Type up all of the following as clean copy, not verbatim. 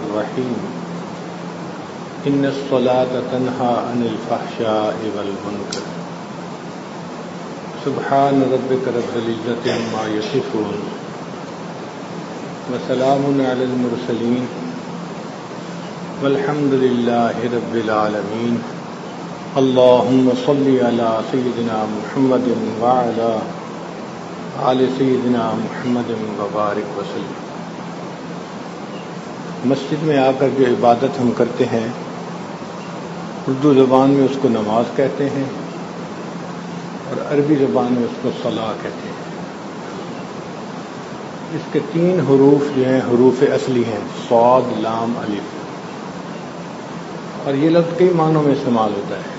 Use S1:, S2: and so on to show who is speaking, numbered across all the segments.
S1: الرحیم ان الصلاة تنہی عن الفحشاء والمنکر سبحان ربک رب العزۃ عما یصفون وسلام علی المرسلین والحمد للہ رب العالمین اللہم صل علی سیدنا محمد وعلی آل سیدنا محمد وبارک وسلم۔ مسجد میں آ کر جو عبادت ہم کرتے ہیں اردو زبان میں اس کو نماز کہتے ہیں اور عربی زبان میں اس کو صلاح کہتے ہیں۔ اس کے 3 حروف جو ہیں حروف اصلی ہیں، صاد، لام، الف، اور یہ لفظ کئی معنوں میں استعمال ہوتا ہے۔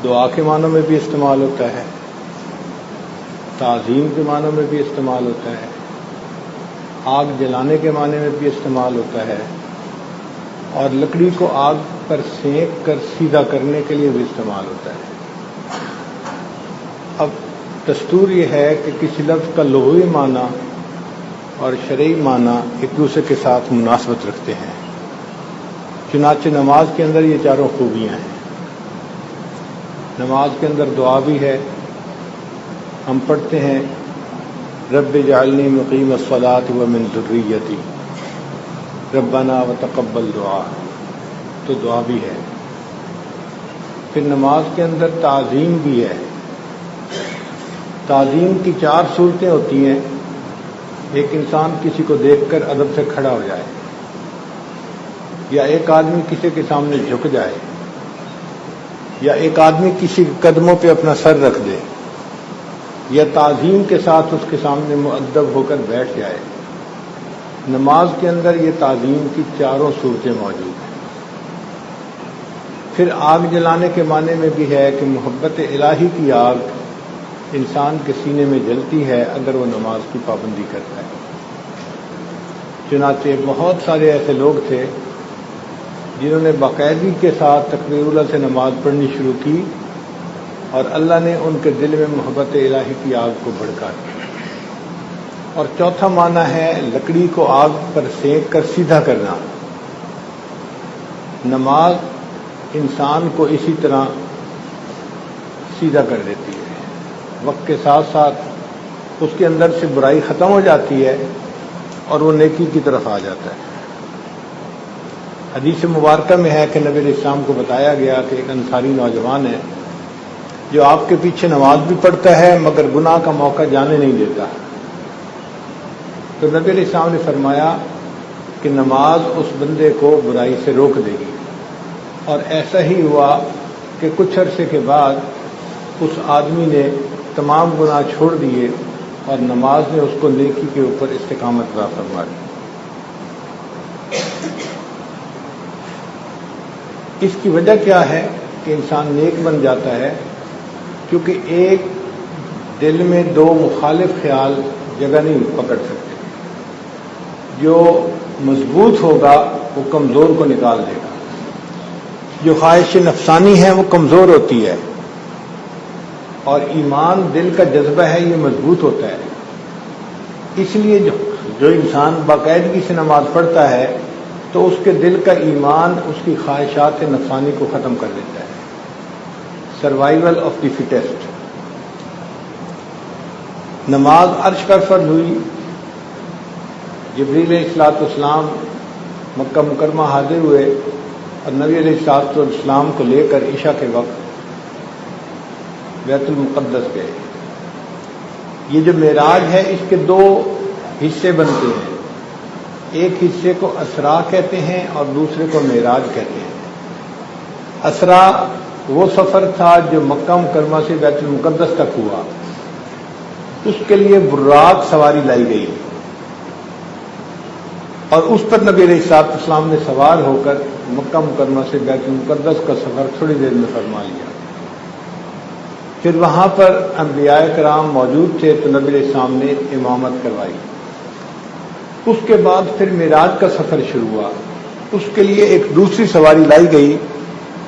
S1: دعا کے معنوں میں بھی استعمال ہوتا ہے، تعظیم کے معنوں میں بھی استعمال ہوتا ہے، آگ جلانے کے معنی میں بھی استعمال ہوتا ہے، اور لکڑی کو آگ پر سینک کر سیدھا کرنے کے لیے بھی استعمال ہوتا ہے۔ اب دستور یہ ہے کہ کسی لفظ کا لغوی معنی اور شرعی معنی ایک دوسرے کے ساتھ مناسبت رکھتے ہیں، چنانچہ نماز کے اندر یہ چاروں خوبیاں ہیں۔ نماز کے اندر دعا بھی ہے، ہم پڑھتے ہیں رب اجعلنی مقیم الصلاۃ ومن ذریتی ربنا وتقبل دعا، تو دعا بھی ہے۔ پھر نماز کے اندر تعظیم بھی ہے۔ تعظیم کی 4 صورتیں ہوتی ہیں۔ ایک انسان کسی کو دیکھ کر ادب سے کھڑا ہو جائے، یا ایک آدمی کسی کے سامنے جھک جائے، یا ایک آدمی کسی قدموں پہ اپنا سر رکھ دے، یا تعظیم کے ساتھ اس کے سامنے مؤدب ہو کر بیٹھ جائے۔ نماز کے اندر یہ تعظیم کی 4 صورتیں موجود ہیں۔ پھر آگ جلانے کے معنی میں بھی ہے کہ محبت الہی کی آگ انسان کے سینے میں جلتی ہے اگر وہ نماز کی پابندی کرتا ہے۔ چنانچہ بہت سارے ایسے لوگ تھے جنہوں نے باقاعدگی کے ساتھ تکبیر الاولیٰ سے نماز پڑھنی شروع کی، اور اللہ نے ان کے دل میں محبت الہی کی آگ کو بھڑکا دیا۔ اور چوتھا معنی ہے لکڑی کو آگ پر سینک کر سیدھا کرنا۔ نماز انسان کو اسی طرح سیدھا کر دیتی ہے، وقت کے ساتھ ساتھ اس کے اندر سے برائی ختم ہو جاتی ہے اور وہ نیکی کی طرف آ جاتا ہے۔ حدیث مبارکہ میں ہے کہ نبی علیہ السلام کو بتایا گیا کہ ایک انصاری نوجوان ہے جو آپ کے پیچھے نماز بھی پڑھتا ہے مگر گناہ کا موقع جانے نہیں دیتا۔ تو نبی علیہ السلام نے فرمایا کہ نماز اس بندے کو برائی سے روک دے گی، اور ایسا ہی ہوا کہ کچھ عرصے کے بعد اس آدمی نے تمام گناہ چھوڑ دیے اور نماز نے اس کو نیکی کے اوپر استقامت عطا فرما دی۔ اس کی وجہ کیا ہے کہ انسان نیک بن جاتا ہے؟ کیونکہ ایک دل میں 2 مخالف خیال جگہ نہیں پکڑ سکتے۔ جو مضبوط ہوگا وہ کمزور کو نکال دے گا، جو خواہش نفسانی ہے وہ کمزور ہوتی ہے، اور ایمان دل کا جذبہ ہے یہ مضبوط ہوتا ہے۔ اس لیے جو انسان باقاعدگی سے نماز پڑھتا ہے تو اس کے دل کا ایمان اس کی خواہشات نفسانی کو ختم کر دیتا ہے۔ Survival of the fittest. نماز عرش پر فرض ہوئی، جبریل علیہ الصلوۃ والسلام مکہ مکرمہ حاضر ہوئے اور نبی علیہ الصلوۃ والسلام کو لے کر عشاء کے وقت بیت المقدس گئے۔ یہ جو معراج ہے اس کے 2 حصے بنتے ہیں، ایک حصے کو اسرا کہتے ہیں اور دوسرے کو معراج کہتے ہیں۔ اسرا وہ سفر تھا جو مکہ مکرمہ سے بیت المقدس تک ہوا، اس کے لیے براق سواری لائی گئی، اور اس پر نبی علیہ الصلوۃ والسلام نے سوار ہو کر مکہ مکرمہ سے بیت المقدس کا سفر تھوڑی دیر میں فرما لیا۔ پھر وہاں پر انبیاء کرام موجود تھے تو نبی علیہ السلام نے امامت کروائی۔ اس کے بعد پھر معراج کا سفر شروع ہوا، اس کے لیے ایک دوسری سواری لائی گئی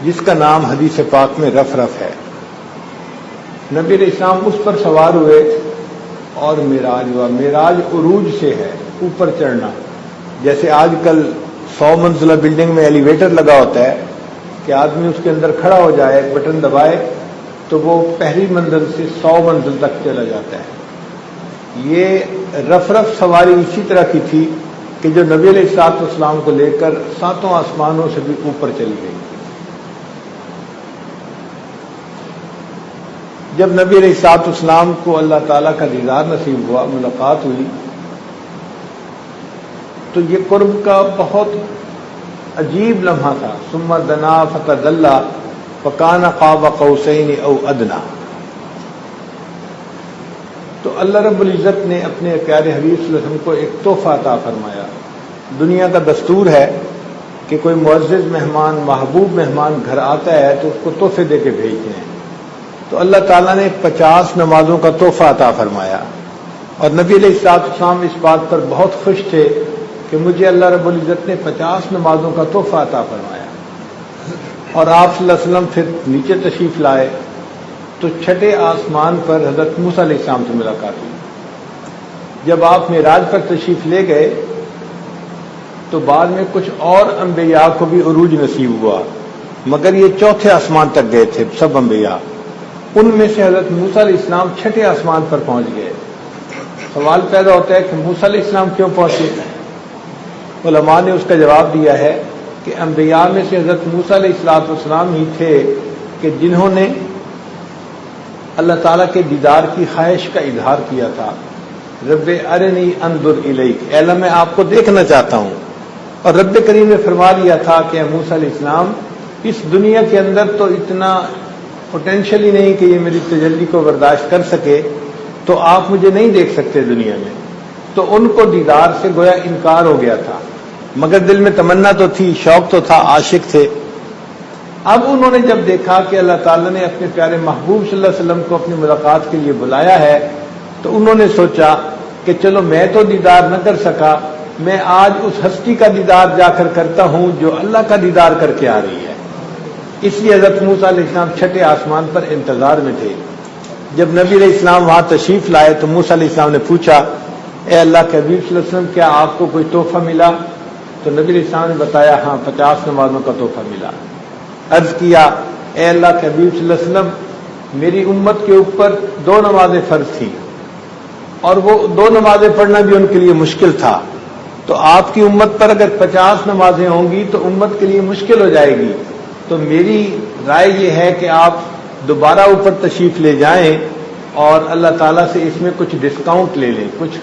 S1: جس کا نام حدیث پاک میں رف ہے۔ نبی علیہ السلام اس پر سوار ہوئے اور معراج ہوا۔ معراج عروج سے ہے، اوپر چڑھنا، جیسے آج کل 100 منزلہ بلڈنگ میں ایلیویٹر لگا ہوتا ہے کہ آدمی اس کے اندر کھڑا ہو جائے، بٹن دبائے تو وہ پہلی منزل سے 100 منزل تک چلا جاتا ہے۔ یہ رف سواری اسی طرح کی تھی کہ جو نبی علیہ الصلوۃ والسلام کو لے کر 7 آسمانوں سے بھی اوپر چلی گئی۔ جب نبی علیہ الصلوۃ والسلام کو اللہ تعالیٰ کا دیدار نصیب ہوا، ملاقات ہوئی، تو یہ قرب کا بہت عجیب لمحہ تھا۔ ثم دنا فتدلی فکان قاب قوسین او ادنی۔ تو اللہ رب العزت نے اپنے پیارے حبیب صلی اللہ علیہ وسلم کو ایک تحفہ عطا فرمایا۔ دنیا کا دستور ہے کہ کوئی معزز مہمان، محبوب مہمان گھر آتا ہے تو اس کو تحفے دے کے بھیجتے ہیں۔ تو اللہ تعالیٰ نے 50 نمازوں کا تحفہ عطا فرمایا، اور نبی علیہ الصلوۃ والسلام اس بات پر بہت خوش تھے کہ مجھے اللہ رب العزت نے 50 نمازوں کا تحفہ عطا فرمایا۔ اور آپ صلی اللہ علیہ وسلم پھر نیچے تشریف لائے تو 6 آسمان پر حضرت موسیٰ علیہ السلام سے ملاقات ہوئی۔ جب آپ معراج پر تشریف لے گئے تو بعد میں کچھ اور انبیاء کو بھی عروج نصیب ہوا، مگر یہ 4تھے آسمان تک گئے تھے سب انبیاء۔ ان میں سے حضرت موسیٰ علیہ السلام 6 آسمان پر پہنچ گئے۔ سوال پیدا ہوتا ہے کہ موسیٰ علیہ السلام کیوں پہنچے؟ علماء نے اس کا جواب دیا ہے کہ انبیاء میں سے حضرت موسیٰ علیہ السلام ہی تھے کہ جنہوں نے اللہ تعالیٰ کے دیدار کی خواہش کا اظہار کیا تھا۔ رب ارنی انظر الیک، اے اللہ میں آپ کو دیکھنا چاہتا ہوں۔ اور رب کریم نے فرما لیا تھا کہ موسیٰ علیہ السلام اس دنیا کے اندر تو اتنا پوٹینشیل ہی نہیں کہ یہ میری تجلی کو برداشت کر سکے، تو آپ مجھے نہیں دیکھ سکتے دنیا میں۔ تو ان کو دیدار سے گویا انکار ہو گیا تھا، مگر دل میں تمنا تو تھی، شوق تو تھا، عاشق تھے۔ اب انہوں نے جب دیکھا کہ اللہ تعالیٰ نے اپنے پیارے محبوب صلی اللہ علیہ وسلم کو اپنی ملاقات کے لیے بلایا ہے، تو انہوں نے سوچا کہ چلو میں تو دیدار نہ کر سکا، میں آج اس ہستی کا دیدار جا کر کرتا ہوں جو اللہ کا دیدار کر کے آ رہی ہے۔ اس لیے حضرت موسیٰ علیہ السلام 6 آسمان پر انتظار میں تھے۔ جب نبی علیہ السلام وہاں تشریف لائے تو موسیٰ علیہ السلام نے پوچھا، اے اللہ کے حبیب صلی اللہ علیہ وسلم کیا آپ کو کوئی تحفہ ملا؟ تو نبی علیہ السلام نے بتایا ہاں 50 نمازوں کا تحفہ ملا۔ عرض کیا، اے اللہ کے حبیب صلی اللہ علیہ وسلم میری امت کے اوپر 2 نمازیں فرض تھیں، اور وہ 2 نمازیں پڑھنا بھی ان کے لیے مشکل تھا، تو آپ کی امت پر اگر 50 نمازیں ہوں گی تو امت کے لیے مشکل ہو جائے گی۔ تو میری رائے یہ ہے کہ آپ دوبارہ اوپر تشریف لے جائیں اور اللہ تعالیٰ سے اس میں کچھ ڈسکاؤنٹ لے لیں، کچھ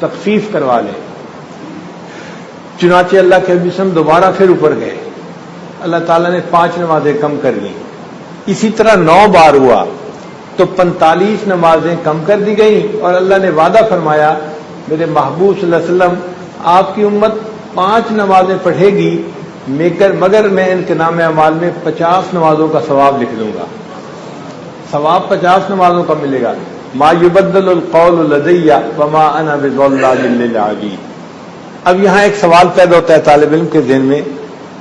S1: تخفیف کروا لیں۔ چنانچہ اللہ کے حبیب صلی دوبارہ پھر اوپر گئے، اللہ تعالیٰ نے 5 نمازیں کم کر دیں۔ اسی طرح 9 بار ہوا تو 45 نمازیں کم کر دی گئیں، اور اللہ نے وعدہ فرمایا میرے محبوب صلی اللہ علیہ وسلم آپ کی امت 5 نمازیں پڑھے گی، مگر میں ان کے نام اعمال میں 50 نمازوں کا ثواب لکھ دوں گا۔ ثواب 50 نمازوں کا ملے گا۔ ما یبدل القول لدی وما انا بظلام للعبید۔ اب یہاں ایک سوال پیدا ہوتا ہے طالب علم کے ذہن میں،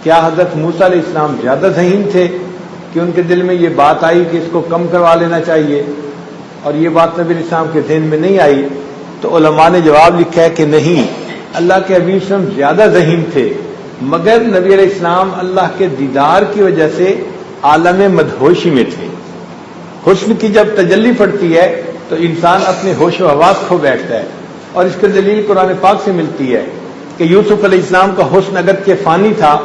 S1: کیا حضرت موسیٰ علیہ السلام زیادہ ذہین تھے کہ ان کے دل میں یہ بات آئی کہ اس کو کم کروا لینا چاہیے، اور یہ بات نبی علیہ السلام کے ذہن میں نہیں آئی؟ تو علماء نے جواب لکھا ہے کہ نہیں، اللہ کے حبیب صلی اللہ علیہ وسلم زیادہ ذہین تھے، مگر نبی علیہ السلام اللہ کے دیدار کی وجہ سے عالم مدہوشی میں تھے۔ حسن کی جب تجلی پڑتی ہے تو انسان اپنے ہوش و حواس کھو بیٹھتا ہے، اور اس کی دلیل قرآن پاک سے ملتی ہے کہ یوسف علیہ السلام کا حسن اگرچہ فانی تھا،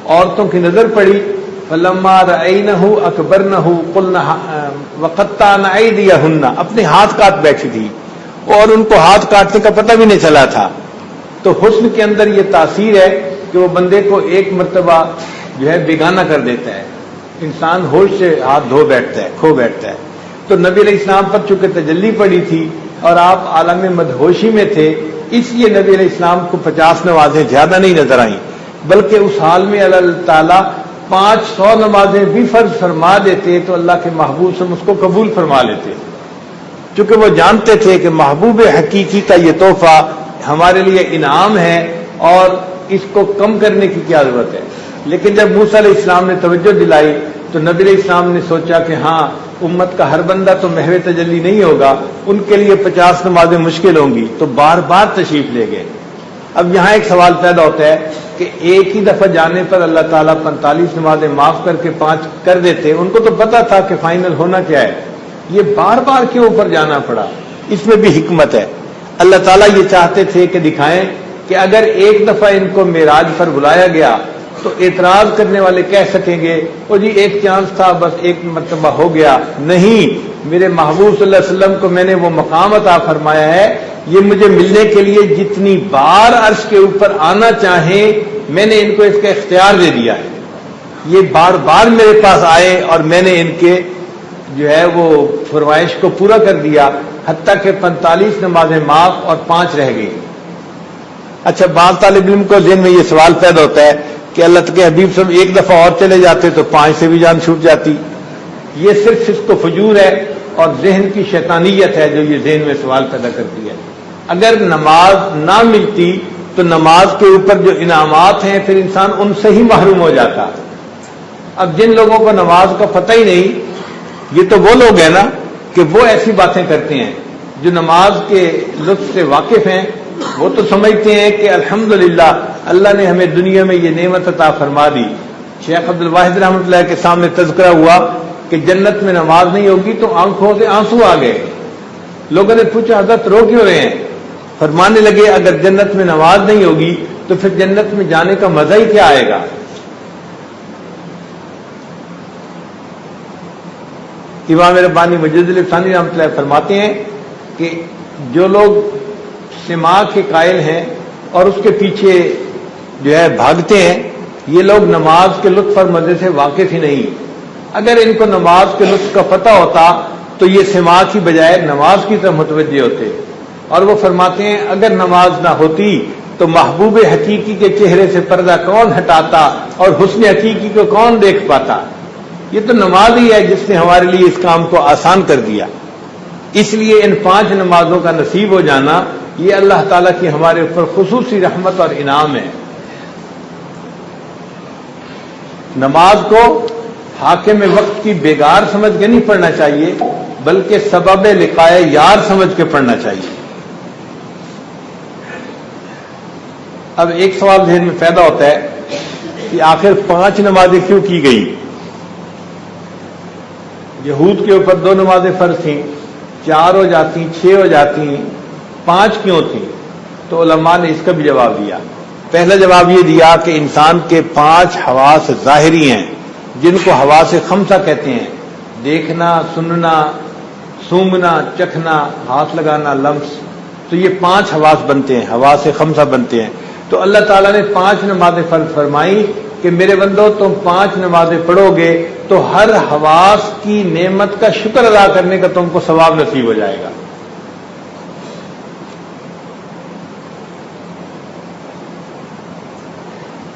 S1: عورتوں کی نظر پڑی، فلما رأینہ اکبرنہ قلنا وقطعن ایدیہن، اپنے ہاتھ کاٹ بیٹھی تھی اور ان کو ہاتھ کاٹنے کا پتہ بھی نہیں چلا تھا۔ تو حسن کے اندر یہ تاثیر ہے کہ وہ بندے کو ایک مرتبہ جو ہے بیگانہ کر دیتا ہے، انسان ہوش سے ہاتھ دھو بیٹھتا ہے، کھو بیٹھتا ہے۔ تو نبی علیہ السلام پر چونکہ تجلی پڑی تھی اور آپ عالم مدہوشی میں تھے، اس لیے نبی علیہ السلام کو 50 نمازیں زیادہ نہیں نظر آئیں، بلکہ اس حال میں اللہ تعالیٰ 500 نمازیں بھی فرض فرما دیتے تو اللہ کے محبوب سے اس کو قبول فرما لیتے، چونکہ وہ جانتے تھے کہ محبوب حقیقی کا یہ تحفہ ہمارے لیے انعام ہے اور اس کو کم کرنے کی کیا ضرورت ہے۔ لیکن جب موسیٰ علیہ السلام نے توجہ دلائی تو نبی علیہ السلام نے سوچا کہ ہاں امت کا ہر بندہ تو محو تجلی نہیں ہوگا، ان کے لیے 50 نمازیں مشکل ہوں گی، تو بار بار تشریف لے گئے۔ اب یہاں ایک سوال پیدا ہوتا ہے کہ ایک ہی دفعہ جانے پر اللہ تعالیٰ 45 نمازیں معاف کر کے 5 کر دیتے، ان کو تو پتا تھا کہ فائنل ہونا کیا ہے، یہ بار بار کیوں اوپر جانا پڑا؟ اس میں بھی حکمت ہے۔ اللہ تعالیٰ یہ چاہتے تھے کہ دکھائیں کہ اگر ایک دفعہ ان کو معراج پر بلایا گیا تو اعتراض کرنے والے کہہ سکیں گے وہ جی ایک چانس تھا، بس ایک مرتبہ ہو گیا۔ نہیں، میرے محبوب صلی اللہ علیہ وسلم کو میں نے وہ مقام عطا فرمایا ہے، یہ مجھے ملنے کے لیے جتنی بار عرش کے اوپر آنا چاہیں میں نے ان کو اس کا اختیار دے دیا ہے۔ یہ بار بار میرے پاس آئے اور میں نے ان کے جو ہے وہ فرمائش کو پورا کر دیا، حتیٰ کہ 45 نمازیں معاف اور 5 رہ گئی۔ اچھا، بعض طالب علم کو ذہن میں یہ سوال پیدا ہوتا ہے کہ اللہ کے حبیب صاحب ایک دفعہ اور چلے جاتے تو 5 سے بھی جان چھوٹ جاتی۔ یہ صرف فسق و فجور ہے اور ذہن کی شیطانیت ہے جو یہ ذہن میں سوال پیدا کرتی ہے۔ اگر نماز نہ ملتی تو نماز کے اوپر جو انعامات ہیں پھر انسان ان سے ہی محروم ہو جاتا۔ اب جن لوگوں کو نماز کا پتہ ہی نہیں، یہ تو وہ لوگ ہیں نا کہ وہ ایسی باتیں کرتے ہیں۔ جو نماز کے لطف سے واقف ہیں وہ تو سمجھتے ہیں کہ الحمدللہ اللہ نے ہمیں دنیا میں یہ نعمت عطا فرما دی۔ شیخ عبد الواحد رحمۃ اللہ کے سامنے تذکرہ ہوا کہ جنت میں نماز نہیں ہوگی تو آنکھوں سے آنسو آ گئے۔ لوگوں نے پوچھا حضرت رو کیوں رہے ہیں؟ فرمانے لگے اگر جنت میں نماز نہیں ہوگی تو پھر جنت میں جانے کا مزہ ہی کیا آئے گا۔ امام ربانی مجد الثانی رحمۃ اللہ فرماتے ہیں کہ جو لوگ سماع کے قائل ہیں اور اس کے پیچھے جو ہے بھاگتے ہیں، یہ لوگ نماز کے لطف اور مزے سے واقف ہی نہیں۔ اگر ان کو نماز کے لطف کا پتہ ہوتا تو یہ سماع کی بجائے نماز کی طرف متوجہ ہوتے۔ اور وہ فرماتے ہیں اگر نماز نہ ہوتی تو محبوب حقیقی کے چہرے سے پردہ کون ہٹاتا اور حسن حقیقی کو کون دیکھ پاتا؟ یہ تو نماز ہی ہے جس نے ہمارے لیے اس کام کو آسان کر دیا۔ اس لیے ان 5 نمازوں کا نصیب ہو جانا یہ اللہ تعالیٰ کی ہمارے اوپر خصوصی رحمت اور انعام ہے۔ نماز کو حاکم وقت کی بیگار سمجھ کے نہیں پڑھنا چاہیے بلکہ سبب لقائے یار سمجھ کے پڑھنا چاہیے۔ اب ایک سوال ذہن میں پیدا ہوتا ہے کہ آخر 5 نمازیں کیوں کی گئی؟ یہود کے اوپر 2 نمازیں فرض تھیں، 4 ہو جاتی، 6 ہو جاتی، 5 کیوں تھی؟ تو علماء نے اس کا بھی جواب دیا۔ پہلا جواب یہ دیا کہ انسان کے 5 حواس ظاہری ہیں جن کو حواس خمسہ کہتے ہیں، دیکھنا، سننا، سونگنا، چکھنا، ہاتھ لگانا، لمس، تو یہ 5 حواس بنتے ہیں، حواس خمسہ بنتے ہیں۔ تو اللہ تعالیٰ نے 5 نمازیں فرض فرمائی کہ میرے بندو تم 5 نمازیں پڑھو گے تو ہر حواس کی نعمت کا شکر ادا کرنے کا تم کو ثواب نصیب ہو جائے گا۔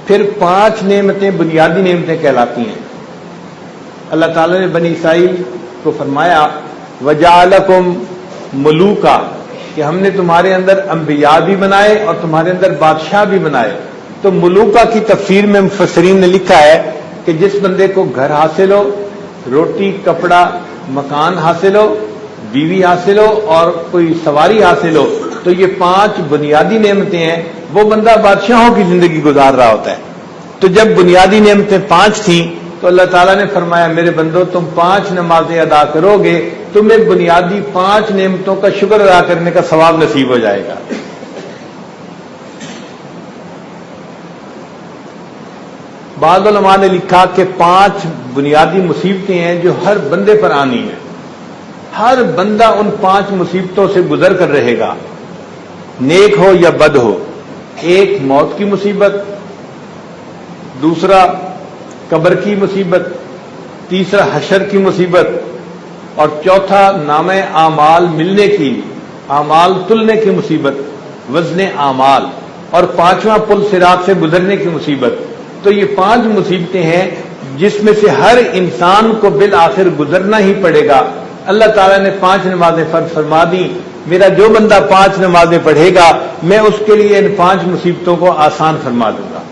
S1: پھر 5 نعمتیں بنیادی نعمتیں کہلاتی ہیں۔ اللہ تعالیٰ نے بنی اسرائیل کو فرمایا وَجَعَلَكُمْ مُلُوكًا، کہ ہم نے تمہارے اندر انبیاء بھی بنائے اور تمہارے اندر بادشاہ بھی بنائے۔ تو ملوکہ کی تفسیر میں مفسرین نے لکھا ہے کہ جس بندے کو گھر حاصل ہو، روٹی کپڑا مکان حاصل ہو، بیوی حاصل ہو اور کوئی سواری حاصل ہو، تو یہ 5 بنیادی نعمتیں ہیں، وہ بندہ بادشاہوں کی زندگی گزار رہا ہوتا ہے۔ تو جب بنیادی نعمتیں 5 تھیں تو اللہ تعالیٰ نے فرمایا میرے بندو تم 5 نمازیں ادا کرو گے، تمہیں بنیادی 5 نعمتوں کا شکر ادا کرنے کا ثواب نصیب ہو جائے گا۔ بعض علماء نے لکھا کہ 5 بنیادی مصیبتیں ہیں جو ہر بندے پر آنی ہیں، ہر بندہ ان 5 مصیبتوں سے گزر کر رہے گا، نیک ہو یا بد ہو۔ ایک موت کی مصیبت، دوسرا قبر کی مصیبت، تیسرا حشر کی مصیبت، اور چوتھا نامہ اعمال ملنے کی، اعمال تلنے کی مصیبت، وزن اعمال، اور 5واں پل صراط سے گزرنے کی مصیبت۔ تو یہ 5 مصیبتیں ہیں جس میں سے ہر انسان کو بالآخر گزرنا ہی پڑے گا۔ اللہ تعالیٰ نے 5 نمازیں فرض فرما دی، میرا جو بندہ 5 نمازیں پڑھے گا میں اس کے لیے ان 5 مصیبتوں کو آسان فرما دوں گا۔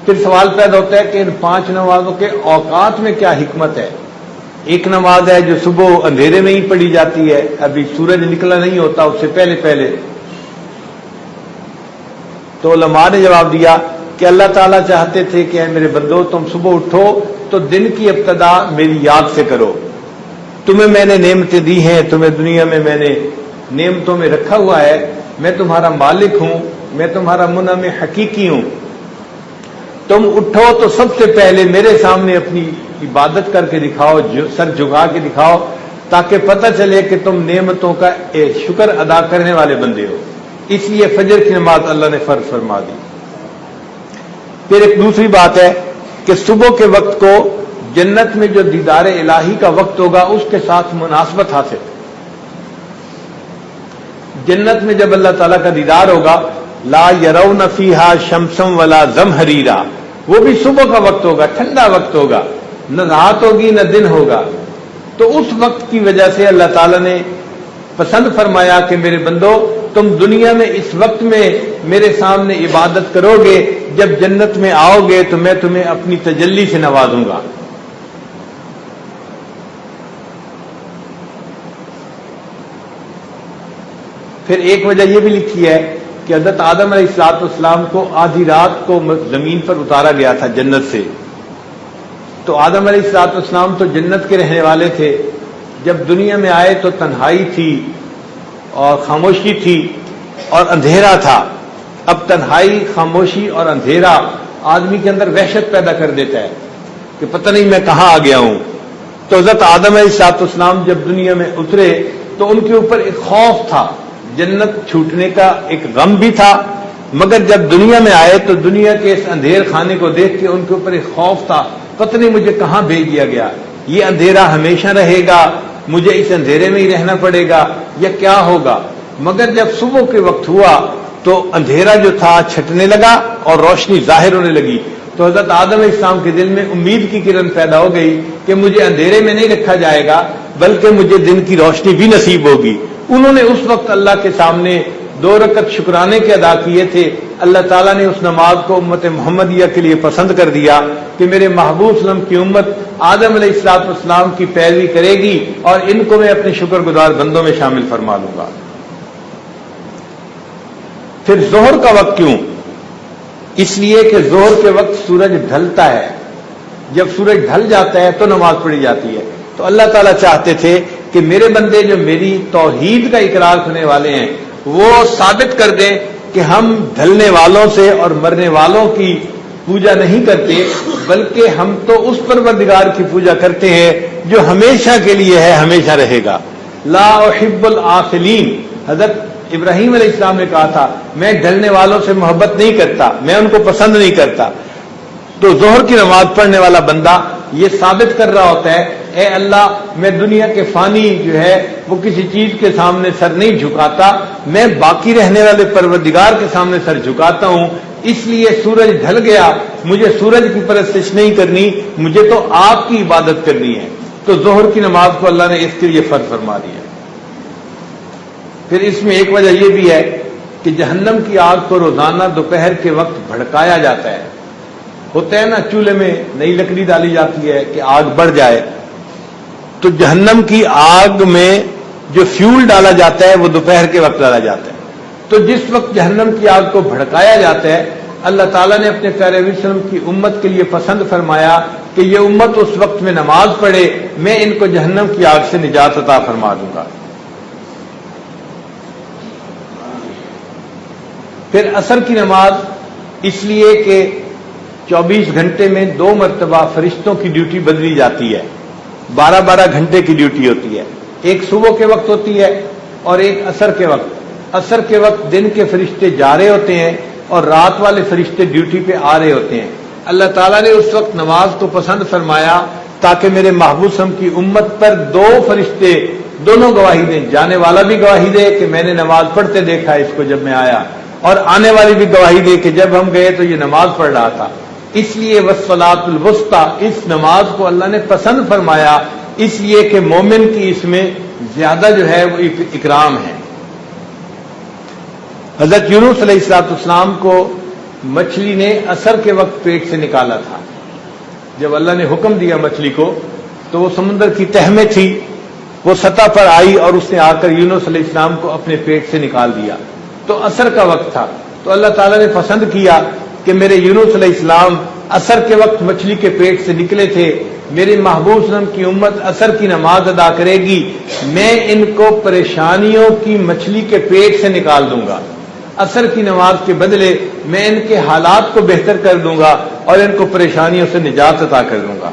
S1: پھر سوال پیدا ہوتا ہے کہ ان 5 نمازوں کے اوقات میں کیا حکمت ہے؟ ایک نماز ہے جو صبح اندھیرے میں ہی پڑھی جاتی ہے، ابھی سورج نکلا نہیں ہوتا اس سے پہلے پہلے. تو علماء نے جواب دیا کہ اللہ تعالیٰ چاہتے تھے کہ اے میرے بندو تم صبح اٹھو تو دن کی ابتدا میری یاد سے کرو. تمہیں میں نے نعمتیں دی ہیں، تمہیں دنیا میں نے نعمتوں میں رکھا ہوا ہے، میں تمہارا مالک ہوں، میں تمہارا منعم حقیقی ہوں. تم اٹھو تو سب سے پہلے میرے سامنے اپنی عبادت کر کے دکھاؤ، سر جھکا کے دکھاؤ، تاکہ پتہ چلے کہ تم نعمتوں کا شکر ادا کرنے والے بندے ہو. اس لیے فجر کی نماز اللہ نے فرض فرما دی. پھر ایک دوسری بات ہے کہ صبح کے وقت کو جنت میں جو دیدار الہی کا وقت ہوگا اس کے ساتھ مناسبت حاصل. جنت میں جب اللہ تعالیٰ کا دیدار ہوگا، لا یرون فیہا شمسم ولا زمہریرا، وہ بھی صبح کا وقت ہوگا، ٹھنڈا وقت ہوگا، نہ رات ہوگی نہ دن ہوگا. تو اس وقت کی وجہ سے اللہ تعالیٰ نے پسند فرمایا کہ میرے بندو تم دنیا میں اس وقت میں میرے سامنے عبادت کرو گے، جب جنت میں آؤ گے تو میں تمہیں اپنی تجلی سے نوازوں گا. پھر ایک وجہ یہ بھی لکھی ہے کہ حضرت آدم علیہ السلام کو آدھی رات کو زمین پر اتارا گیا تھا جنت سے. تو آدم علیہ السلام تو جنت کے رہنے والے تھے، جب دنیا میں آئے تو تنہائی تھی اور خاموشی تھی اور اندھیرا تھا. اب تنہائی، خاموشی اور اندھیرا آدمی کے اندر وحشت پیدا کر دیتا ہے کہ پتہ نہیں میں کہاں آ گیا ہوں. تو حضرت آدم علیہ السلام جب دنیا میں اترے تو ان کے اوپر ایک خوف تھا، جنت چھوٹنے کا ایک غم بھی تھا، مگر جب دنیا میں آئے تو دنیا کے اس اندھیر خانے کو دیکھ کے ان کے اوپر ایک خوف تھا، پتہ نہیں مجھے کہاں بھیج دیا گیا، یہ اندھیرا ہمیشہ رہے گا، مجھے اس اندھیرے میں ہی رہنا پڑے گا یا کیا ہوگا. مگر جب صبح کے وقت ہوا تو اندھیرا جو تھا چھٹنے لگا اور روشنی ظاہر ہونے لگی. تو حضرت آدم علیہ السلام کے دل میں امید کی کرن پیدا ہو گئی کہ مجھے اندھیرے میں نہیں رکھا جائے گا بلکہ مجھے دن کی روشنی بھی نصیب ہوگی. انہوں نے اس وقت اللہ کے سامنے 2 رکعت شکرانے کے ادا کیے تھے. اللہ تعالیٰ نے اس نماز کو امت محمدیہ کے لیے پسند کر دیا کہ میرے محبوب صلی اللہ علیہ وسلم کی امت آدم علیہ السلام کی پیروی کرے گی اور ان کو میں اپنے شکر گزار بندوں میں شامل فرما لوں گا. پھر ظہر کا وقت کیوں؟ اس لیے کہ ظہر کے وقت سورج ڈھلتا ہے، جب سورج ڈھل جاتا ہے تو نماز پڑھی جاتی ہے. تو اللہ تعالیٰ چاہتے تھے کہ میرے بندے جو میری توحید کا اقرار کرنے والے ہیں وہ ثابت کر دیں کہ ہم ڈھلنے والوں سے اور مرنے والوں کی پوجا نہیں کرتے، بلکہ ہم تو اس پروردگار کی پوجا کرتے ہیں جو ہمیشہ کے لیے ہے، ہمیشہ رہے گا. لا احب العافلین، حضرت ابراہیم علیہ السلام نے کہا تھا میں ڈھلنے والوں سے محبت نہیں کرتا، میں ان کو پسند نہیں کرتا. تو ظہر کی نماز پڑھنے والا بندہ یہ ثابت کر رہا ہوتا ہے اے اللہ میں دنیا کے فانی جو ہے وہ کسی چیز کے سامنے سر نہیں جھکاتا، میں باقی رہنے والے پروردگار کے سامنے سر جھکاتا ہوں. اس لیے سورج ڈھل گیا، مجھے سورج کی پرستش نہیں کرنی، مجھے تو آپ کی عبادت کرنی ہے. تو ظہر کی نماز کو اللہ نے اس کے لیے فرض فرما دیا. پھر اس میں ایک وجہ یہ بھی ہے کہ جہنم کی آگ کو روزانہ دوپہر کے وقت بھڑکایا جاتا ہے. ہوتا ہے نا چولہے میں نئی لکڑی ڈالی جاتی ہے کہ آگ بڑھ جائے، تو جہنم کی آگ میں جو فیول ڈالا جاتا ہے وہ دوپہر کے وقت ڈالا جاتا ہے. تو جس وقت جہنم کی آگ کو بھڑکایا جاتا ہے اللہ تعالیٰ نے اپنے پیارے نبی صلی اللہ علیہ وسلم کی امت کے لیے پسند فرمایا کہ یہ امت اس وقت میں نماز پڑھے، میں ان کو جہنم کی آگ سے نجات عطا فرما دوں گا. پھر عصر کی نماز اس لیے کہ 24 گھنٹے میں 2 مرتبہ فرشتوں کی ڈیوٹی بدلی جاتی ہے، 12 گھنٹے کی ڈیوٹی ہوتی ہے. ایک صبح کے وقت ہوتی ہے اور ایک عصر کے وقت. عصر کے وقت دن کے فرشتے جا رہے ہوتے ہیں اور رات والے فرشتے ڈیوٹی پہ آ رہے ہوتے ہیں. اللہ تعالیٰ نے اس وقت نماز کو پسند فرمایا تاکہ میرے محبوب صلی اللہ علیہ وسلم کی امت پر 2 فرشتے دونوں گواہی دیں. جانے والا بھی گواہی دے کہ میں نے نماز پڑھتے دیکھا اس کو جب میں آیا، اور آنے والی بھی گواہی دے کہ جب ہم گئے تو یہ نماز پڑھ رہا تھا. اس لیے والصلاۃ الوسطی، اس نماز کو اللہ نے پسند فرمایا اس لیے کہ مومن کی اس میں زیادہ جو ہے وہ اکرام ہے. حضرت یونس علیہ السلام کو مچھلی نے عصر کے وقت پیٹ سے نکالا تھا. جب اللہ نے حکم دیا مچھلی کو تو وہ سمندر کی تہ میں تھی، وہ سطح پر آئی اور اس نے آ کر یونس علیہ السلام کو اپنے پیٹ سے نکال دیا۔ تو عصر کا وقت تھا، تو اللہ تعالیٰ نے پسند کیا کہ میرے یونس علیہ السلام عصر کے وقت مچھلی کے پیٹ سے نکلے تھے، میرے محبوب صلی اللہ علیہ وسلم کی امت عصر کی نماز ادا کرے گی، میں ان کو پریشانیوں کی مچھلی کے پیٹ سے نکال دوں گا، عصر کی نماز کے بدلے میں ان کے حالات کو بہتر کر دوں گا اور ان کو پریشانیوں سے نجات عطا کر دوں گا۔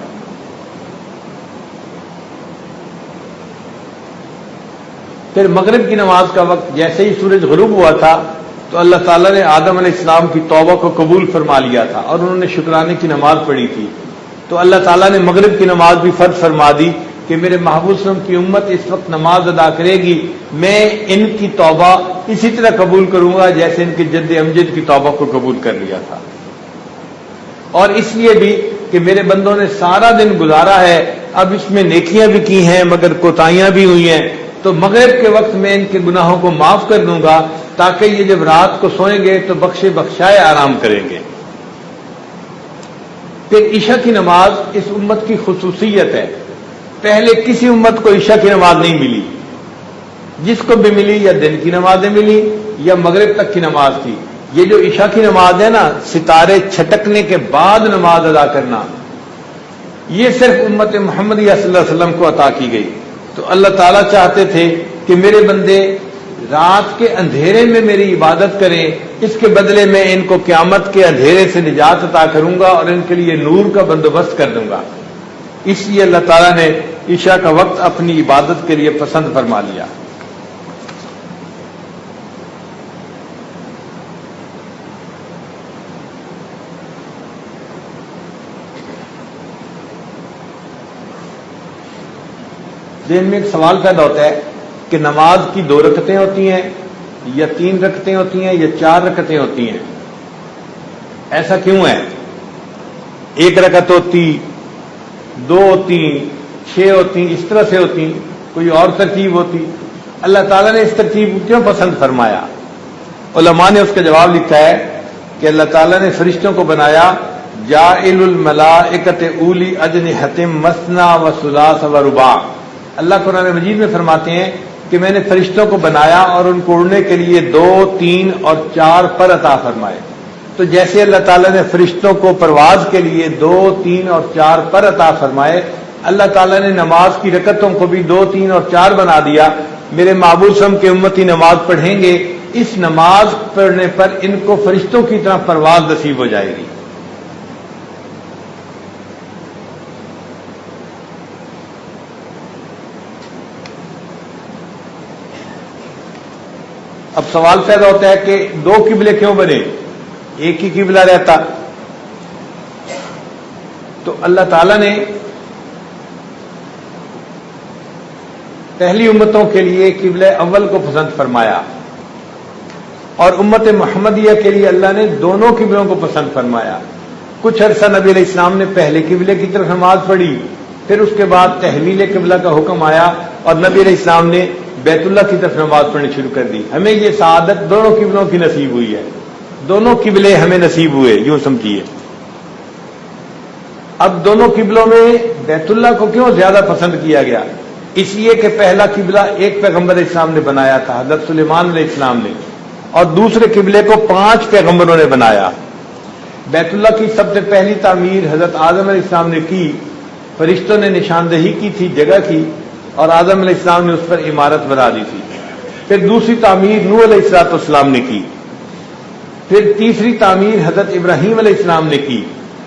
S1: پھر مغرب کی نماز کا وقت جیسے ہی سورج غروب ہوا تھا تو اللہ تعالیٰ نے آدم علیہ السلام کی توبہ کو قبول فرما لیا تھا اور انہوں نے شکرانے کی نماز پڑھی تھی، تو اللہ تعالیٰ نے مغرب کی نماز بھی فرض فرما دی کہ میرے محبوب صلی اللہ علیہ وسلم کی امت اس وقت نماز ادا کرے گی، میں ان کی توبہ اسی طرح قبول کروں گا جیسے ان کے جد امجد کی توبہ کو قبول کر لیا تھا۔ اور اس لیے بھی کہ میرے بندوں نے سارا دن گزارا ہے، اب اس میں نیکیاں بھی کی ہیں مگر کوتاہیاں بھی ہوئی ہیں، تو مغرب کے وقت میں ان کے گناہوں کو معاف کر دوں گا تاکہ یہ جب رات کو سوئیں گے تو بخشے بخشائے آرام کریں گے۔ پھر عشاء کی نماز اس امت کی خصوصیت ہے، پہلے کسی امت کو عشاء کی نماز نہیں ملی، جس کو بھی ملی یا دن کی نمازیں ملی یا مغرب تک کی نماز تھی۔ یہ جو عشاء کی نماز ہے نا، ستارے چھٹکنے کے بعد نماز ادا کرنا، یہ صرف امت محمدیہ صلی اللہ علیہ وسلم کو عطا کی گئی۔ تو اللہ تعالیٰ چاہتے تھے کہ میرے بندے رات کے اندھیرے میں میری عبادت کریں، اس کے بدلے میں ان کو قیامت کے اندھیرے سے نجات عطا کروں گا اور ان کے لیے نور کا بندوبست کر دوں گا۔ اس لیے اللہ تعالیٰ نے عشاء کا وقت اپنی عبادت کے لیے پسند فرما لیا۔ ذہن میں ایک سوال پیدا ہوتا ہے کہ نماز کی 2 رکعتیں ہوتی ہیں یا 3 رکعتیں ہوتی ہیں یا 4 رکعتیں ہوتی ہیں، ایسا کیوں ہے؟ 1 رکعت ہوتی، 2 ہوتی، 6 ہوتی، اس طرح سے ہوتی، کوئی اور ترتیب ہوتی؟ اللہ تعالیٰ نے اس ترتیب کو کیوں پسند فرمایا؟ علماء نے اس کا جواب لکھا ہے کہ اللہ تعالیٰ نے فرشتوں کو بنایا جاعل الملائکۃ اولی اجنحۃ مثنی و ثلاث و رباع۔ اللہ قرآن مجید میں فرماتے ہیں کہ میں نے فرشتوں کو بنایا اور ان کو اڑنے کے لیے 2، 3 اور 4 پر عطا فرمائے۔ تو جیسے اللہ تعالیٰ نے فرشتوں کو پرواز کے لیے 2، 3 اور 4 پر عطا فرمائے، اللہ تعالیٰ نے نماز کی رکعتوں کو بھی 2، 3 اور 4 بنا دیا۔ میرے معبود سم کے امتی نماز پڑھیں گے، اس نماز پڑھنے پر ان کو فرشتوں کی طرح پرواز نصیب ہو جائے گی۔ اب سوال پیدا ہوتا ہے کہ 2 قبلے کیوں بنے، ایک ہی قبلہ رہتا؟ تو اللہ تعالیٰ نے پہلی امتوں کے لیے قبلہ اول کو پسند فرمایا اور امت محمدیہ کے لیے اللہ نے دونوں قبلوں کو پسند فرمایا۔ کچھ عرصہ نبی علیہ السلام نے پہلے قبلے کی طرف نماز پڑھی، پھر اس کے بعد تحویل قبلہ کا حکم آیا اور نبی علیہ السلام نے بیت اللہ کی طرف نماز پڑھنی شروع کر دی۔ ہمیں یہ سعادت دونوں قبلوں کی نصیب ہوئی ہے، دونوں قبلے ہمیں نصیب ہوئے، یوں سمجھیے۔ اب دونوں قبلوں میں بیت اللہ کو کیوں زیادہ پسند کیا گیا؟ اس لیے کہ پہلا قبلہ ایک پیغمبر علیہ السلام نے بنایا تھا، حضرت سلیمان علیہ السلام نے، اور دوسرے قبلے کو 5 پیغمبروں نے بنایا۔ بیت اللہ کی سب سے پہلی تعمیر حضرت آدم علیہ السلام نے کی، فرشتوں نے نشاندہی کی تھی جگہ کی اور آدم علیہ السلام نے اس پر عمارت بنا دی تھی۔ پھر دوسری تعمیر نوح علیہ السلام نے کی، پھر تیسری تعمیر حضرت ابراہیم علیہ السلام نے کی،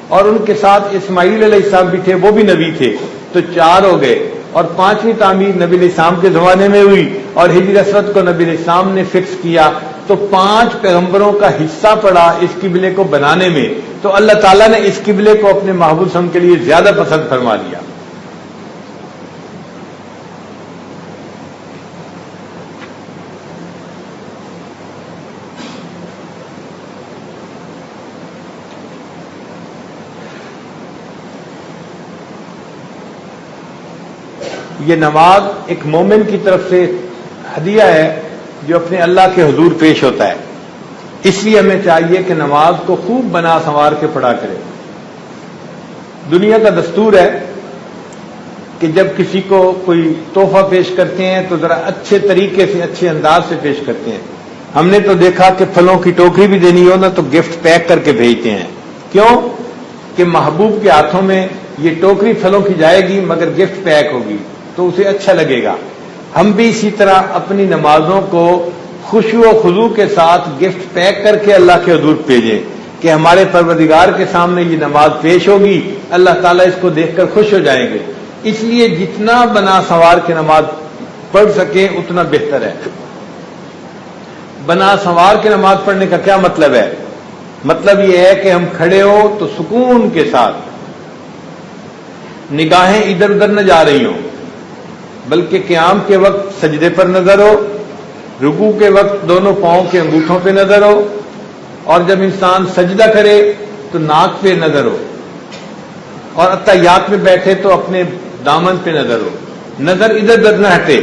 S1: اور ان کے ساتھ اسماعیل علیہ السلام بھی تھے، وہ بھی نبی تھے، تو 4 ہو گئے۔ اور 5ویں تعمیر نبی علیہ السلام کے زمانے میں ہوئی اور ہجری اسود کو نبی علیہ السلام نے فکس کیا، تو 5 پیغمبروں کا حصہ پڑا اس قبلے کو بنانے میں۔ تو اللہ تعالیٰ نے اس قبلے کو اپنے محبوب صلی اللہ علیہ وسلم کے لیے زیادہ پسند فرما لیا۔ یہ نماز ایک مومن کی طرف سے ہدیہ ہے جو اپنے اللہ کے حضور پیش ہوتا ہے، اس لیے ہمیں چاہیے کہ نماز کو خوب بنا سنوار کے پڑھا کرے۔ دنیا کا دستور ہے کہ جب کسی کو کوئی تحفہ پیش کرتے ہیں تو ذرا اچھے طریقے سے اچھے انداز سے پیش کرتے ہیں. ہم نے تو دیکھا کہ پھلوں کی ٹوکری بھی دینی ہو نا تو گفٹ پیک کر کے بھیجتے ہیں. کیوں؟ کہ محبوب کے ہاتھوں میں یہ ٹوکری پھلوں کی جائے گی مگر گفٹ پیک ہوگی تو اسے اچھا لگے گا. ہم بھی اسی طرح اپنی نمازوں کو خشوع و خضوع کے ساتھ گفٹ پیک کر کے اللہ کے حضور بھیجیں کہ ہمارے پروردگار کے سامنے یہ نماز پیش ہوگی, اللہ تعالیٰ اس کو دیکھ کر خوش ہو جائیں گے. اس لیے جتنا بنا سنوار کے نماز پڑھ سکیں اتنا بہتر ہے. بنا سنوار کے نماز پڑھنے کا کیا مطلب ہے؟ مطلب یہ ہے کہ ہم کھڑے ہو تو سکون کے ساتھ, نگاہیں ادھر ادھر نہ جا رہی ہوں, بلکہ قیام کے وقت سجدے پر نظر ہو, رکوع کے وقت دونوں پاؤں کے انگوٹھوں پہ نظر ہو, اور جب انسان سجدہ کرے تو ناک پہ نظر ہو, اور اتحیات میں بیٹھے تو اپنے دامن پہ نظر ہو, نظر ادھر ادھر نہ ہٹے.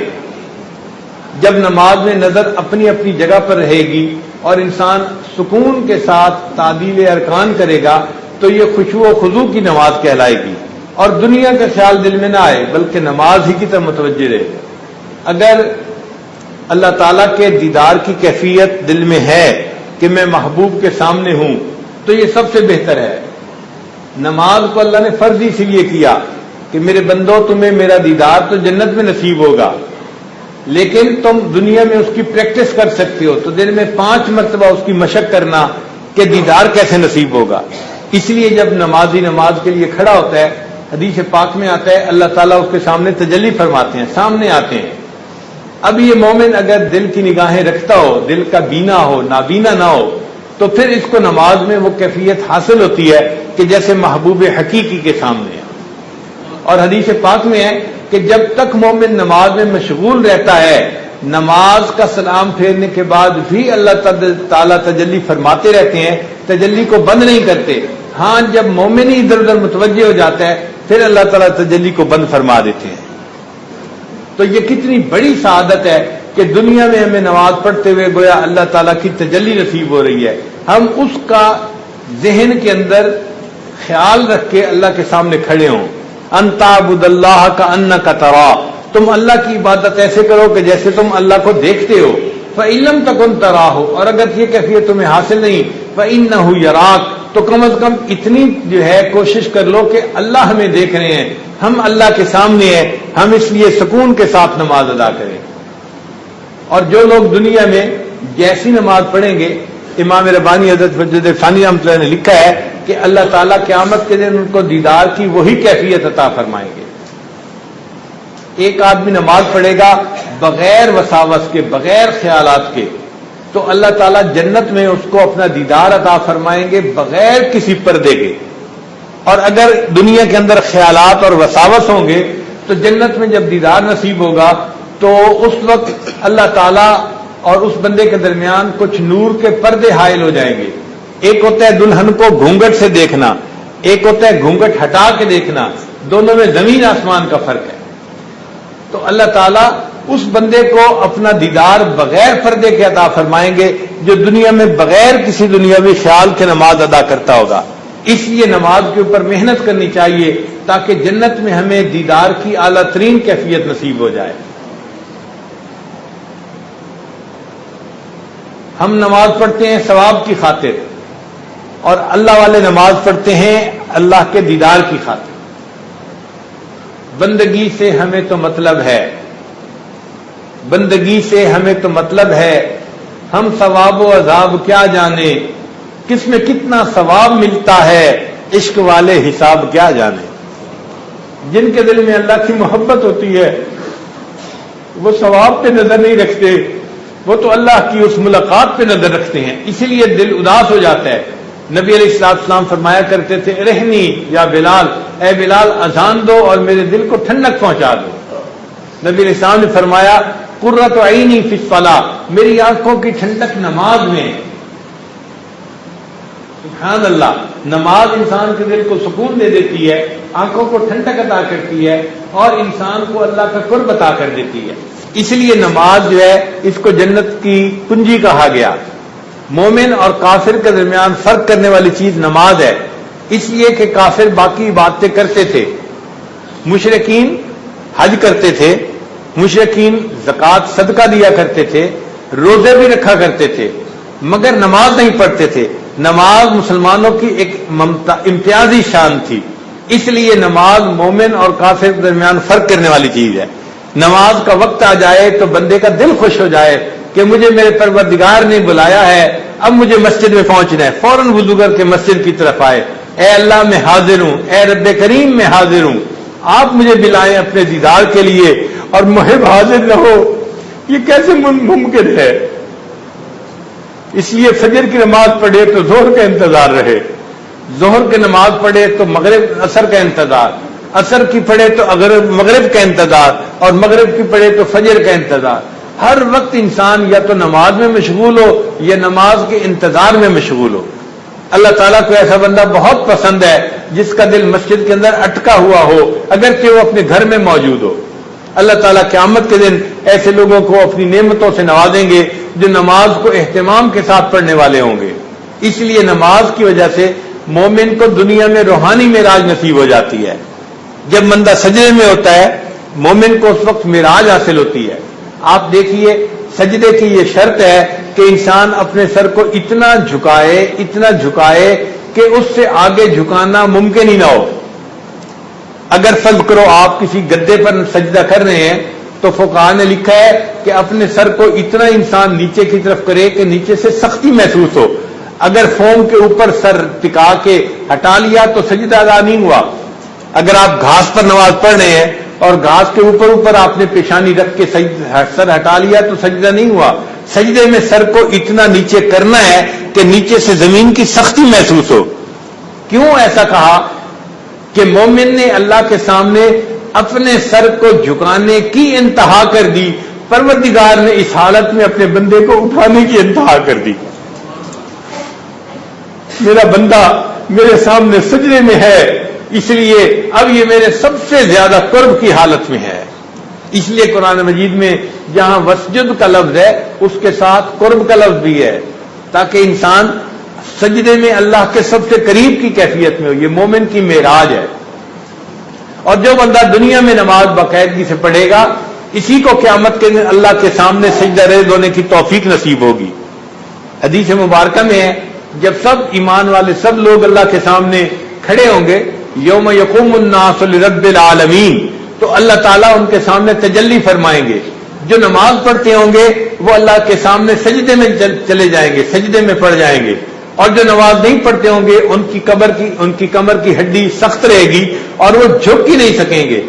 S1: جب نماز میں نظر اپنی اپنی جگہ پر رہے گی اور انسان سکون کے ساتھ تعدیل ارکان کرے گا تو یہ خشوع و خضوع کی نماز کہلائے گی, اور دنیا کا خیال دل میں نہ آئے بلکہ نماز ہی کی طرف متوجہ رہے. اگر اللہ تعالیٰ کے دیدار کی کیفیت دل میں ہے کہ میں محبوب کے سامنے ہوں تو یہ سب سے بہتر ہے. نماز کو اللہ نے فرض اس لیے کیا کہ میرے بندو تمہیں میرا دیدار تو جنت میں نصیب ہوگا, لیکن تم دنیا میں اس کی پریکٹس کر سکتے ہو, تو دن میں 5 مرتبہ اس کی مشق کرنا کہ دیدار کیسے نصیب ہوگا. اس لیے جب نمازی نماز کے لیے کھڑا ہوتا ہے, حدیث پاک میں آتا ہے اللہ تعالیٰ اس کے سامنے تجلی فرماتے ہیں, سامنے آتے ہیں. اب یہ مومن اگر دل کی نگاہیں رکھتا ہو, دل کا بینا ہو, نابینا نہ ہو, تو پھر اس کو نماز میں وہ کیفیت حاصل ہوتی ہے کہ جیسے محبوب حقیقی کے سامنے ہے. اور حدیث پاک میں ہے کہ جب تک مومن نماز میں مشغول رہتا ہے, نماز کا سلام پھیرنے کے بعد بھی اللہ تعالیٰ تجلی فرماتے رہتے ہیں, تجلی کو بند نہیں کرتے. ہاں جب مومن ہی ادھر ادھر متوجہ ہو جاتا ہے پھر اللہ تعالیٰ تجلی کو بند فرما دیتے ہیں. تو یہ کتنی بڑی سعادت ہے کہ دنیا میں ہمیں نماز پڑھتے ہوئے گویا اللہ تعالیٰ کی تجلی نصیب ہو رہی ہے. ہم اس کا ذہن کے اندر خیال رکھ کے اللہ کے سامنے کھڑے ہوں. ان تعبد اللہ کأنک تراہ, تم اللہ کی عبادت ایسے کرو کہ جیسے تم اللہ کو دیکھتے ہو. فإن لم تکن تراہ, اور اگر یہ کیفیت تمہیں حاصل نہیں, فإنہ یراک, تو کم از کم اتنی جو ہے کوشش کر لو کہ اللہ ہمیں دیکھ رہے ہیں, ہم اللہ کے سامنے ہیں, ہم اس لیے سکون کے ساتھ نماز ادا کریں. اور جو لوگ دنیا میں جیسی نماز پڑھیں گے, امام ربانی حضرت مجدد ثانی رحمۃ اللہ نے لکھا ہے کہ اللہ تعالیٰ قیامت کے دن ان کو دیدار کی وہی کیفیت عطا فرمائیں گے. ایک آدمی نماز پڑھے گا بغیر وساوس کے, بغیر خیالات کے, تو اللہ تعالیٰ جنت میں اس کو اپنا دیدار عطا فرمائیں گے بغیر کسی پردے کے. اور اگر دنیا کے اندر خیالات اور وساوس ہوں گے تو جنت میں جب دیدار نصیب ہوگا تو اس وقت اللہ تعالیٰ اور اس بندے کے درمیان کچھ نور کے پردے حائل ہو جائیں گے. ایک ہوتا ہے دلہن کو گھونگھٹ سے دیکھنا, ایک ہوتا ہے گھونگھٹ ہٹا کے دیکھنا, دونوں میں زمین آسمان کا فرق ہے. تو اللہ تعالیٰ اس بندے کو اپنا دیدار بغیر پردے کے عطا فرمائیں گے جو دنیا میں بغیر کسی دنیاوی خیال کے نماز ادا کرتا ہوگا. اس لیے نماز کے اوپر محنت کرنی چاہیے تاکہ جنت میں ہمیں دیدار کی اعلیٰ ترین کیفیت نصیب ہو جائے. ہم نماز پڑھتے ہیں ثواب کی خاطر, اور اللہ والے نماز پڑھتے ہیں اللہ کے دیدار کی خاطر. بندگی سے ہمیں تو مطلب ہے, بندگی سے ہمیں تو مطلب ہے, ہم ثواب و عذاب کیا جانے, کس میں کتنا ثواب ملتا ہے, عشق والے حساب کیا جانے. جن کے دل میں اللہ کی محبت ہوتی ہے وہ ثواب پہ نظر نہیں رکھتے, وہ تو اللہ کی اس ملاقات پہ نظر رکھتے ہیں, اسی لیے دل اداس ہو جاتا ہے. نبی علیہ السلام فرمایا کرتے تھے رہنی یا بلال, اے بلال اذان دو اور میرے دل کو ٹھنڈک پہنچا دو. نبی علیہ السلام نے فرمایا قرۃ عینی فی الصلاۃ, میری آنکھوں کی ٹھنڈک نماز میں. سبحان اللہ, نماز انسان کے دل کو سکون دے دیتی ہے, آنکھوں کو ٹھنڈک عطا کرتی ہے اور انسان کو اللہ کا قرب عطا کر دیتی ہے. اس لیے نماز جو ہے اس کو جنت کی کنجی کہا گیا. مومن اور کافر کے درمیان فرق کرنے والی چیز نماز ہے, اس لیے کہ کافر باقی باتیں کرتے تھے, مشرکین حج کرتے تھے، مشرکین زکوٰۃ صدقہ دیا کرتے تھے، روزے بھی رکھا کرتے تھے، مگر نماز نہیں پڑھتے تھے۔ نماز مسلمانوں کی ایک امتیازی شان تھی، اس لیے نماز مومن اور کافر کے درمیان فرق کرنے والی چیز ہے۔ نماز کا وقت آ جائے تو بندے کا دل خوش ہو جائے کہ مجھے میرے پروردگار نے بلایا ہے، اب مجھے مسجد میں پہنچنا ہے، فوراً وضو کر کے مسجد کی طرف آئے، اے اللہ میں حاضر ہوں، اے رب کریم میں حاضر ہوں، آپ مجھے بلائیں اپنے دیدار کے لیے، اور محب حاضر نہ ہو، یہ کیسے ممکن ہے؟ اس لیے فجر کی نماز پڑھے تو ظہر کا انتظار رہے، ظہر کی نماز پڑھے تو مغرب عصر کا انتظار، عصر کی پڑھے تو مغرب کا انتظار، اور مغرب کی پڑھے تو فجر کا انتظار۔ ہر وقت انسان یا تو نماز میں مشغول ہو یا نماز کے انتظار میں مشغول ہو۔ اللہ تعالیٰ کو ایسا بندہ بہت پسند ہے جس کا دل مسجد کے اندر اٹکا ہوا ہو اگرچہ وہ اپنے گھر میں موجود ہو۔ اللہ تعالیٰ قیامت کے دن ایسے لوگوں کو اپنی نعمتوں سے نوازیں گے جو نماز کو اہتمام کے ساتھ پڑھنے والے ہوں گے۔ اس لیے نماز کی وجہ سے مومن کو دنیا میں روحانی معراج نصیب ہو جاتی ہے۔ جب بندہ سجدے میں ہوتا ہے مومن کو اس وقت معراج حاصل ہوتی ہے۔ آپ دیکھیے سجدے کی یہ شرط ہے کہ انسان اپنے سر کو اتنا جھکائے کہ اس سے آگے جھکانا ممکن ہی نہ ہو۔ اگر فرض کرو آپ کسی گدے پر سجدہ کر رہے ہیں تو فقہاء نے لکھا ہے کہ اپنے سر کو اتنا انسان نیچے کی طرف کرے کہ نیچے سے سختی محسوس ہو۔ اگر فوم کے اوپر سر ٹکا کے ہٹا لیا تو سجدہ ادا نہیں ہوا۔ اگر آپ گھاس پر نماز پڑھ رہے ہیں اور گھاس کے اوپر آپ نے پیشانی رکھ کے سر ہٹا لیا تو سجدہ نہیں ہوا۔ سجدے میں سر کو اتنا نیچے کرنا ہے کہ نیچے سے زمین کی سختی محسوس ہو۔ کیوں ایسا کہا؟ کہ مومن نے اللہ کے سامنے اپنے سر کو جھکانے کی انتہا کر دی، پروردگار نے اس حالت میں اپنے بندے کو اٹھانے کی انتہا کر دی۔ میرا بندہ میرے سامنے سجدے میں ہے، اس لیے اب یہ میرے سب سے زیادہ قرب کی حالت میں ہے۔ اس لیے قرآن مجید میں جہاں وسجد کا لفظ ہے اس کے ساتھ قرب کا لفظ بھی ہے، تاکہ انسان سجدے میں اللہ کے سب سے قریب کی کیفیت میں ہو۔ یہ مومن کی معراج ہے۔ اور جو بندہ دنیا میں نماز باقاعدگی سے پڑھے گا اسی کو قیامت کے دن اللہ کے سامنے سجدہ ریز ہونے کی توفیق نصیب ہوگی۔ حدیث مبارکہ میں ہے جب سب ایمان والے سب لوگ اللہ کے سامنے کھڑے ہوں گے، یوم یقوم الناس لرب العالمین، تو اللہ تعالیٰ ان کے سامنے تجلی فرمائیں گے۔ جو نماز پڑھتے ہوں گے وہ اللہ کے سامنے سجدے میں چلے جائیں گے، سجدے میں پڑ جائیں گے، اور جو نماز نہیں پڑھتے ہوں گے ان کی کمر کی ہڈی سخت رہے گی اور وہ جھک ہی نہیں سکیں گے۔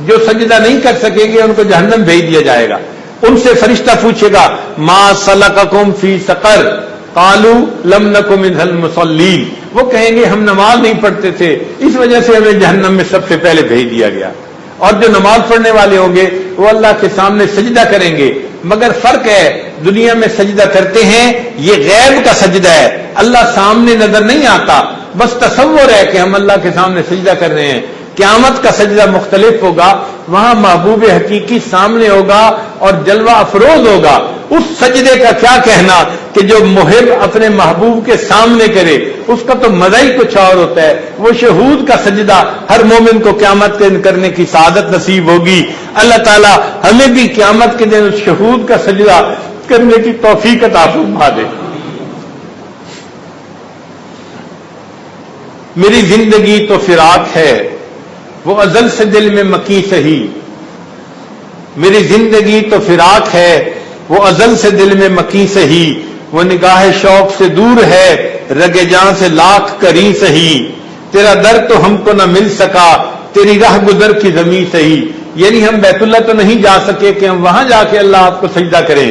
S1: جو سجدہ نہیں کر سکیں گے ان کو جہنم بھیج دیا جائے گا۔ ان سے فرشتہ پوچھے گا ما سلککم فی سقر قالوا لم نک من المصلین، وہ کہیں گے ہم نماز نہیں پڑھتے تھے اس وجہ سے ہمیں جہنم میں سب سے پہلے بھیج دیا گیا۔ اور جو نماز پڑھنے والے ہوں گے وہ اللہ کے سامنے سجدہ کریں گے، مگر فرق ہے دنیا میں سجدہ کرتے ہیں یہ غیب کا سجدہ ہے، اللہ سامنے نظر نہیں آتا، بس تصور ہے کہ ہم اللہ کے سامنے سجدہ کر رہے ہیں۔ قیامت کا سجدہ مختلف ہوگا، وہاں محبوب حقیقی سامنے ہوگا اور جلوہ افروز ہوگا۔ اس سجدے کا کیا کہنا کہ جو محب اپنے محبوب کے سامنے کرے اس کا تو مزہ ہی کچھ اور ہوتا ہے۔ وہ شہود کا سجدہ ہر مومن کو قیامت کے دن کرنے کی سعادت نصیب ہوگی۔ اللہ تعالی ہمیں بھی قیامت کے دن اس شہود کا سجدہ کرنے کی توفیق عطا فرما دے۔ میری زندگی تو فراق ہے وہ ازل سے دل میں مکی سہی، میری زندگی تو فراق ہے وہ ازل سے دل میں مکی سہی، وہ نگاہ شوق سے دور ہے رگ جان سے لاکھ کری سہی، تیرا در تو ہم کو نہ مل سکا تیری راہ گزر کی زمین سہی، یعنی ہم بیت اللہ تو نہیں جا سکے کہ ہم وہاں جا کے اللہ آپ کو سجدہ کریں،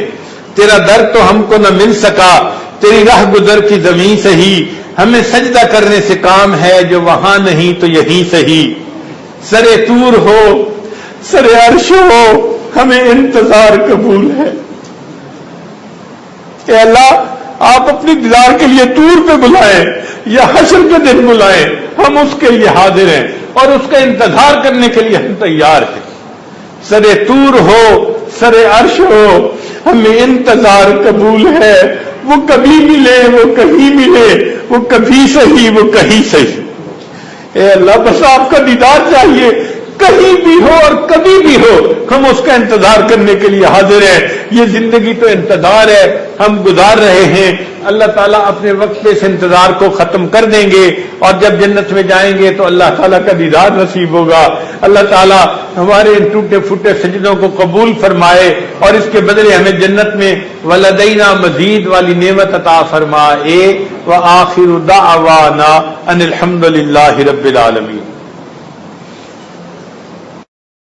S1: تیرا در تو ہم کو نہ مل سکا تیری راہ گزر کی زمین سہی، ہمیں سجدہ کرنے سے کام ہے جو وہاں نہیں تو یہیں سہی، سرے طور ہو سرے عرش ہو ہمیں انتظار قبول ہے۔ اے اللہ آپ اپنی دیدار کے لیے طور پہ بلائیں یا حشر کے دن بلائیں، ہم اس کے لیے حاضر ہیں اور اس کا انتظار کرنے کے لیے ہم تیار ہیں۔ سرے طور ہو سرے عرش ہو ہمیں انتظار قبول ہے، وہ کبھی ملے وہ کہیں ملے، وہ کبھی صحیح وہ کہیں صحیح۔ اے اللہ بس آپ کا دیدار چاہیے،
S2: کہیں بھی ہو اور کبھی بھی ہو ہم اس کا انتظار کرنے کے لیے حاضر ہیں. یہ زندگی تو انتظار ہے، ہم گزار رہے ہیں. اللہ تعالیٰ اپنے وقت پہ اس انتظار کو ختم کر دیں گے اور جب جنت میں جائیں گے تو اللہ تعالیٰ کا دیدار نصیب ہوگا. اللہ تعالیٰ ہمارے ان ٹوٹے پھوٹے سجدوں کو قبول فرمائے اور اس کے بدلے ہمیں جنت میں ولدینا مزید والی نعمت عطا فرمائے. وآخر دعوانا ان الحمد للہ رب العالمین.